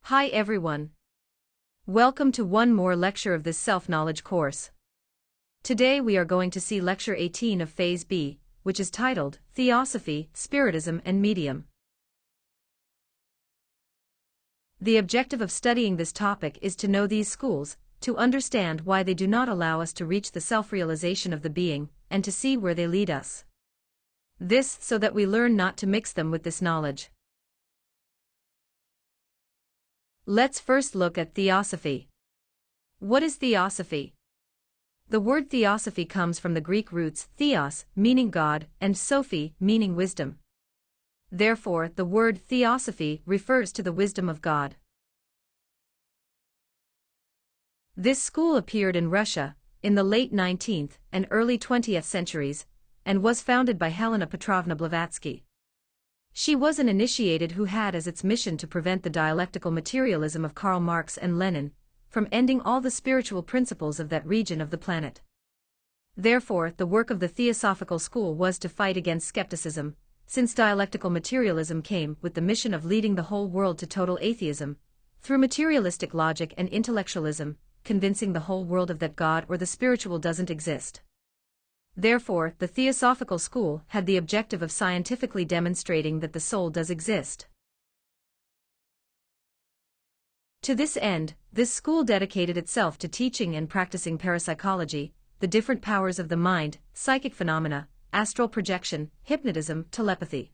Hi everyone. Welcome to one more lecture of this self-knowledge course. Today we are going to see lecture 18 of Phase B, which is titled Theosophy, Spiritism and Medium. The objective of studying this topic is to know these schools, to understand why they do not allow us to reach the self-realization of the being, and to see where they lead us. This so that we learn not to mix them with this knowledge. Let's first look at Theosophy. What is Theosophy? The word Theosophy comes from the Greek roots theos, meaning God, and sophy, meaning wisdom. Therefore, the word Theosophy refers to the wisdom of God. This school appeared in Russia, in the late 19th and early 20th centuries, and was founded by Helena Petrovna Blavatsky. She was an initiated who had as its mission to prevent the dialectical materialism of Karl Marx and Lenin from ending all the spiritual principles of that region of the planet. Therefore, the work of the Theosophical school was to fight against skepticism, since dialectical materialism came with the mission of leading the whole world to total atheism, through materialistic logic and intellectualism, convincing the whole world of that God or the spiritual doesn't exist. Therefore, the Theosophical school had the objective of scientifically demonstrating that the soul does exist. To this end, this school dedicated itself to teaching and practicing parapsychology, the different powers of the mind, psychic phenomena, astral projection, hypnotism, telepathy.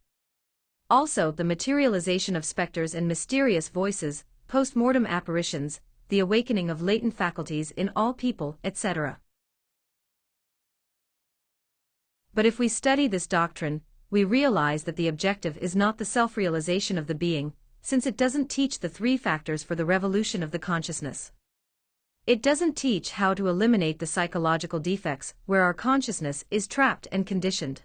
Also, the materialization of specters and mysterious voices, post-mortem apparitions, the awakening of latent faculties in all people, etc. But if we study this doctrine, we realize that the objective is not the self-realization of the being, since it doesn't teach the three factors for the revolution of the consciousness. It doesn't teach how to eliminate the psychological defects where our consciousness is trapped and conditioned.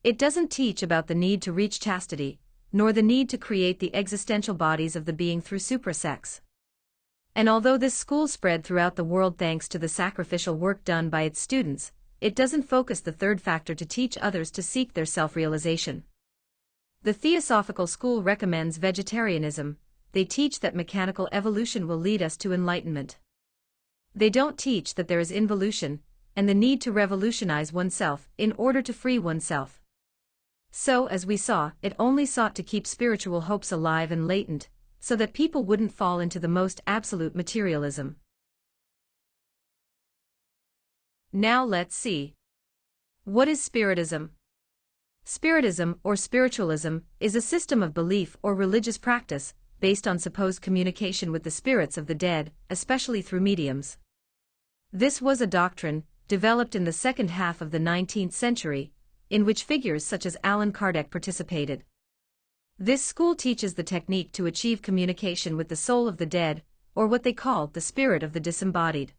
It doesn't teach about the need to reach chastity, nor the need to create the existential bodies of the being through suprasex. And although this school spread throughout the world thanks to the sacrificial work done by its students, it doesn't focus the third factor to teach others to seek their self-realization. The Theosophical school recommends vegetarianism. They teach that mechanical evolution will lead us to enlightenment. They don't teach that there is involution, and the need to revolutionize oneself in order to free oneself. So, as we saw, it only sought to keep spiritual hopes alive and latent, so that people wouldn't fall into the most absolute materialism. Now let's see. What is Spiritism? Spiritism, or spiritualism, is a system of belief or religious practice, based on supposed communication with the spirits of the dead, especially through mediums. This was a doctrine, developed in the second half of the 19th century, in which figures such as Allan Kardec participated. This school teaches the technique to achieve communication with the soul of the dead, or what they call the spirit of the disembodied.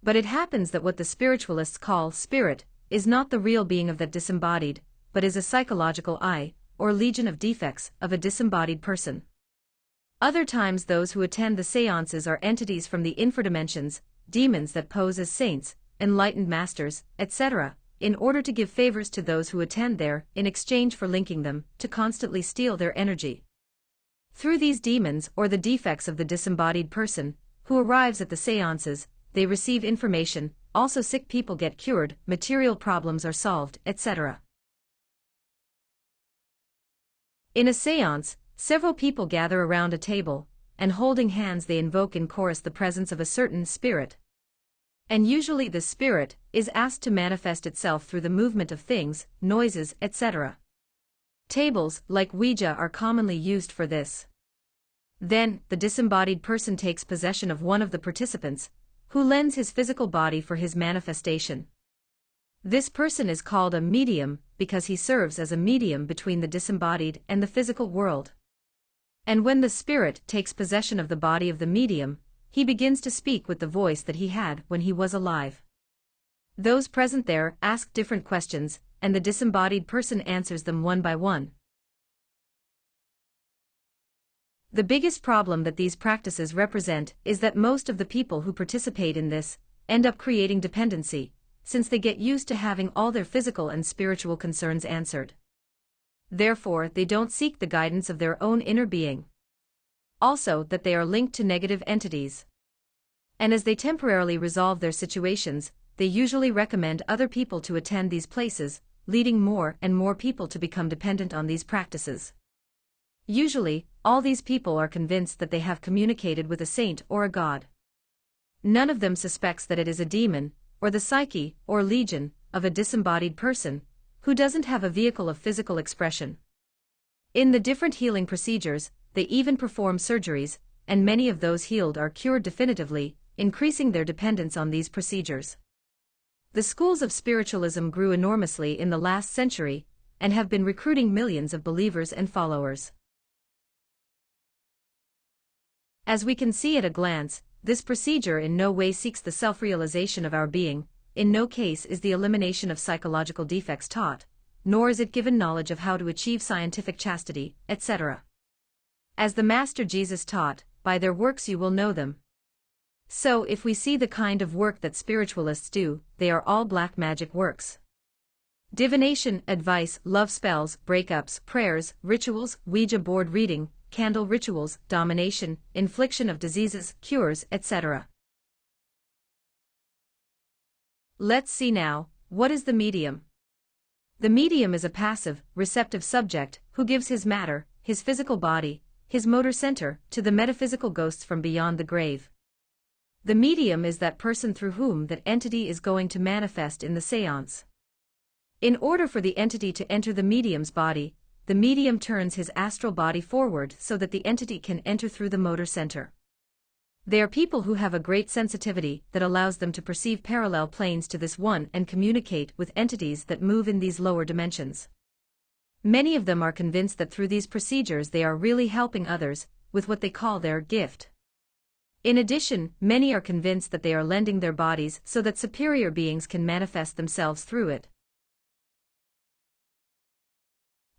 But it happens that what the spiritualists call spirit is not the real being of that disembodied, but is a psychological I, or legion of defects, of a disembodied person. Other times those who attend the seances are entities from the infradimensions, demons that pose as saints, enlightened masters, etc., in order to give favors to those who attend there, in exchange for linking them, to constantly steal their energy. Through these demons or the defects of the disembodied person, who arrives at the seances, they receive information, also sick people get cured, material problems are solved, etc. In a séance, several people gather around a table, and holding hands they invoke in chorus the presence of a certain spirit. And usually this spirit is asked to manifest itself through the movement of things, noises, etc. Tables, like Ouija, are commonly used for this. Then, the disembodied person takes possession of one of the participants, who lends his physical body for his manifestation. This person is called a medium because he serves as a medium between the disembodied and the physical world. And when the spirit takes possession of the body of the medium, he begins to speak with the voice that he had when he was alive. Those present there ask different questions, and the disembodied person answers them one by one. The biggest problem that these practices represent is that most of the people who participate in this end up creating dependency, since they get used to having all their physical and spiritual concerns answered. Therefore, they don't seek the guidance of their own inner being. also that they are linked to negative entities. And as they temporarily resolve their situations, they usually recommend other people to attend these places, leading more and more people to become dependent on these practices. Usually, all these people are convinced that they have communicated with a saint or a god. None of them suspects that it is a demon, or the psyche, or legion, of a disembodied person, who doesn't have a vehicle of physical expression. In the different healing procedures, they even perform surgeries, and many of those healed are cured definitively, increasing their dependence on these procedures. The schools of spiritualism grew enormously in the last century, and have been recruiting millions of believers and followers. As we can see at a glance, this procedure in no way seeks the self-realization of our being, in no case is the elimination of psychological defects taught, nor is it given knowledge of how to achieve scientific chastity, etc. As the Master Jesus taught, by their works you will know them. So if we see the kind of work that spiritualists do, they are all black magic works. Divination, advice, love spells, breakups, prayers, rituals, Ouija board reading, candle rituals, domination, infliction of diseases, cures, etc. Let's see now, what is the medium? The medium is a passive, receptive subject who gives his matter, his physical body, his motor center, to the metaphysical ghosts from beyond the grave. The medium is that person through whom that entity is going to manifest in the séance. In order for the entity to enter the medium's body, the medium turns his astral body forward so that the entity can enter through the motor center. They are people who have a great sensitivity that allows them to perceive parallel planes to this one and communicate with entities that move in these lower dimensions. Many of them are convinced that through these procedures they are really helping others, with what they call their gift. In addition, many are convinced that they are lending their bodies so that superior beings can manifest themselves through it.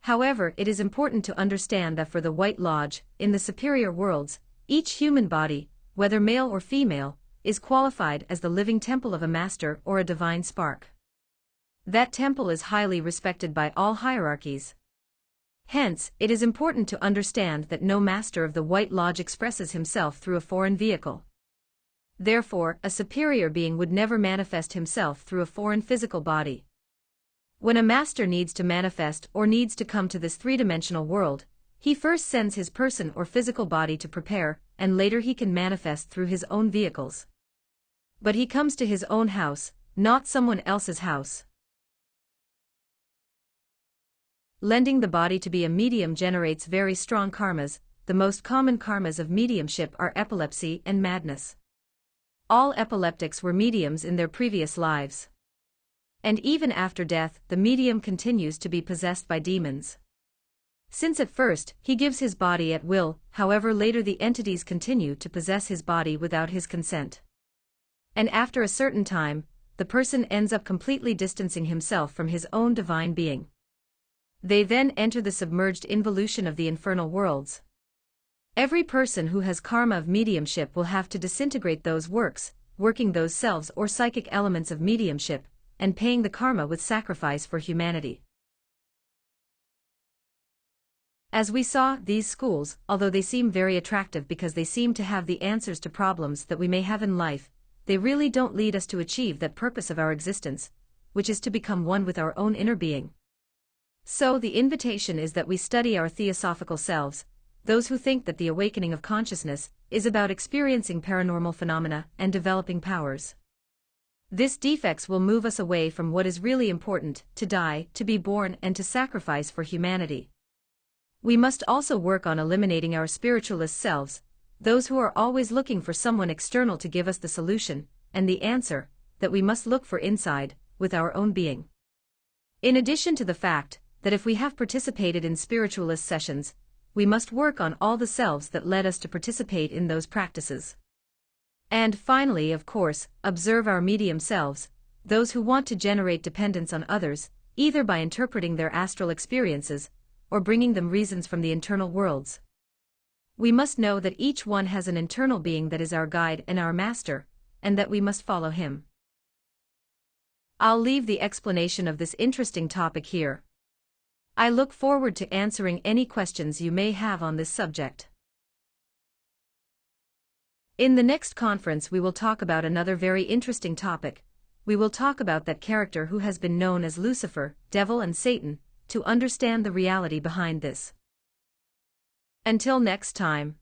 However, it is important to understand that for the White Lodge, in the superior worlds, each human body, whether male or female, is qualified as the living temple of a master or a divine spark. That temple is highly respected by all hierarchies. Hence, it is important to understand that no master of the White Lodge expresses himself through a foreign vehicle. Therefore, a superior being would never manifest himself through a foreign physical body. When a master needs to manifest or needs to come to this three-dimensional world, he first sends his person or physical body to prepare, and later he can manifest through his own vehicles. But he comes to his own house, not someone else's house. Lending the body to be a medium generates very strong karmas. The most common karmas of mediumship are epilepsy and madness. All epileptics were mediums in their previous lives. And even after death, the medium continues to be possessed by demons. Since at first, he gives his body at will, however later the entities continue to possess his body without his consent. And after a certain time, the person ends up completely distancing himself from his own divine being. They then enter the submerged involution of the infernal worlds. Every person who has karma of mediumship will have to disintegrate those works, working those selves or psychic elements of mediumship, and paying the karma with sacrifice for humanity. As we saw, these schools, although they seem very attractive because they seem to have the answers to problems that we may have in life, they really don't lead us to achieve that purpose of our existence, which is to become one with our own inner being. So the invitation is that we study our theosophical selves, those who think that the awakening of consciousness is about experiencing paranormal phenomena and developing powers. This defects will move us away from what is really important, to die, to be born, and to sacrifice for humanity. We must also work on eliminating our spiritualist selves, those who are always looking for someone external to give us the solution, and the answer, that we must look for inside, with our own being. In addition to the fact that if we have participated in spiritualist sessions, we must work on all the selves that led us to participate in those practices. And finally, of course, observe our medium selves, those who want to generate dependence on others, either by interpreting their astral experiences, or bringing them reasons from the internal worlds. We must know that each one has an internal being that is our guide and our master, and that we must follow him. I'll leave the explanation of this interesting topic here. I look forward to answering any questions you may have on this subject. In the next conference, we will talk about another very interesting topic. We will talk about that character who has been known as Lucifer, Devil, and Satan, to understand the reality behind this. Until next time.